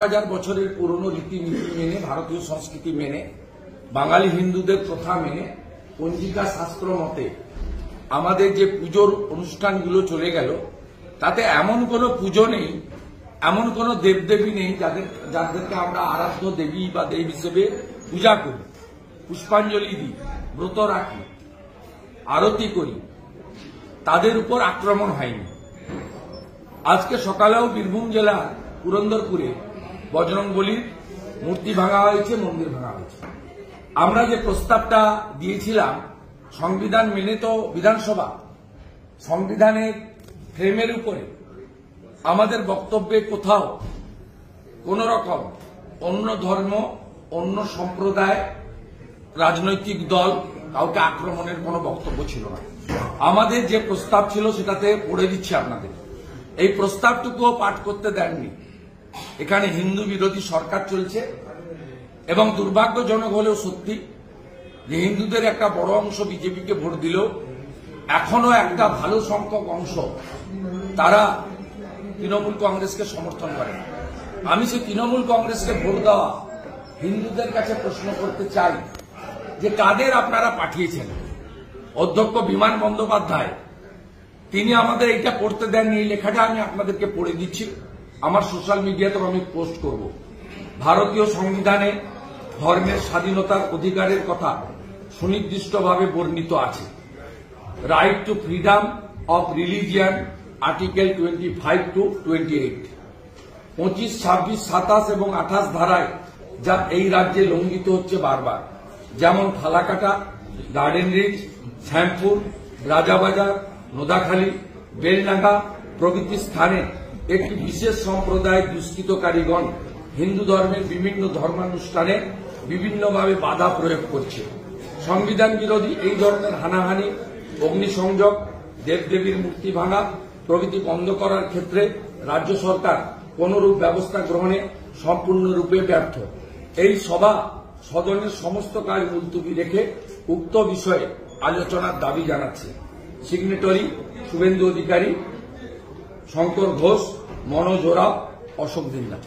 হাজার বছরের পুরনো রীতিনীতি মেনে, ভারতীয় সংস্কৃতি মেনে, বাঙালি হিন্দুদের প্রথা মেনে, পঞ্জিকা শাস্ত্র মতে আমাদের যে পুজোর অনুষ্ঠানগুলো চলে গেল, তাতে এমন কোনো পুজো নেই, এমন কোনো দেবদেবী নেই যাদেরকে আমরা আরাধ্য দেবী বা দেব হিসেবে পূজা করি, পুষ্পাঞ্জলি দিই, ব্রত রাখি, আরতি করি, তাদের উপর আক্রমণ হয়নি। আজকে সকালেও বীরভূম জেলার পুরন্দরপুরে বজরংবলীর মূর্তি ভাঙা হয়েছে, মন্দির ভাঙা হয়েছে। আমরা যে প্রস্তাবটা দিয়েছিলাম সংবিধান মেনে, তো বিধানসভা সংবিধানের ফ্রেমের উপরে আমাদের বক্তব্যে কোথাও কোন রকম অন্য ধর্ম, অন্য সম্প্রদায়, রাজনৈতিক দল কাউকে আক্রমণের কোনো বক্তব্য ছিল না। আমাদের যে প্রস্তাব ছিল সেটাতে পড়ে দিচ্ছি আপনাদের। এই প্রস্তাবটুকুও পাঠ করতে দেননি। এখানে হিন্দু বিরোধী সরকার চলছে এবং দুর্ভাগ্যজনক হলেও সত্যি যে হিন্দুদের একটা বড় অংশ বিজেপিকে ভোট দিল, এখনো একটা ভালো সংখ্যক অংশ তারা তৃণমূল কংগ্রেসকে সমর্থন করে। আমি সেই তৃণমূল কংগ্রেসকে ভোট দেওয়া হিন্দুদের কাছে প্রশ্ন করতে চাই যে কাদের আপনারা পাঠিয়েছেন। অধ্যক্ষ বিমান বন্দ্যোপাধ্যায় তিনি আমাদের এইটা পড়তে দেননি। এই লেখাটা আমি আপনাদেরকে পড়ে দিচ্ছি, আমার সোশ্যাল মিডিয়াতেও আমি পোস্ট করব। ভারতীয় সংবিধানে ধর্মের স্বাধীনতার অধিকারের কথা সুনির্দিষ্টভাবে বর্ণিত আছে। Right two freedom of religion, article 25 to 28, 25, 26, 27 এবং 28 ধারায় যা এই রাজ্যে লঙ্ঘিত হচ্ছে বারবার, যেমন ফালাকাটা, গার্ডেন রিচ, শ্যামপুর, রাজাবাজার, নোদাখালী, বেলডাঙ্গা প্রভৃতি স্থানে একটি বিশেষ সম্প্রদায় দুষ্কৃতকারীগণ হিন্দু ধর্মের বিভিন্ন ধর্মানুষ্ঠানে বিভিন্নভাবে বাধা প্রয়োগ করছে। সংবিধান বিরোধী এই ধরনের হানাহানি, অগ্নিসংযোগ, দেবদেবীর মূর্তি ভাঙা প্রভৃতি বন্ধ করার ক্ষেত্রে রাজ্য সরকার কোনরূপ ব্যবস্থা গ্রহণে সম্পূর্ণরূপে ব্যর্থ। এই সভা সদনের সমস্ত কাজ মুলতুবি রেখে উক্ত বিষয়ে আলোচনার দাবি জানাচ্ছে। সিগনেটরি শুভেন্দু অধিকারী, শঙ্কর ঘোষ, মনোজ ওরাও, অশোক দিল্লা।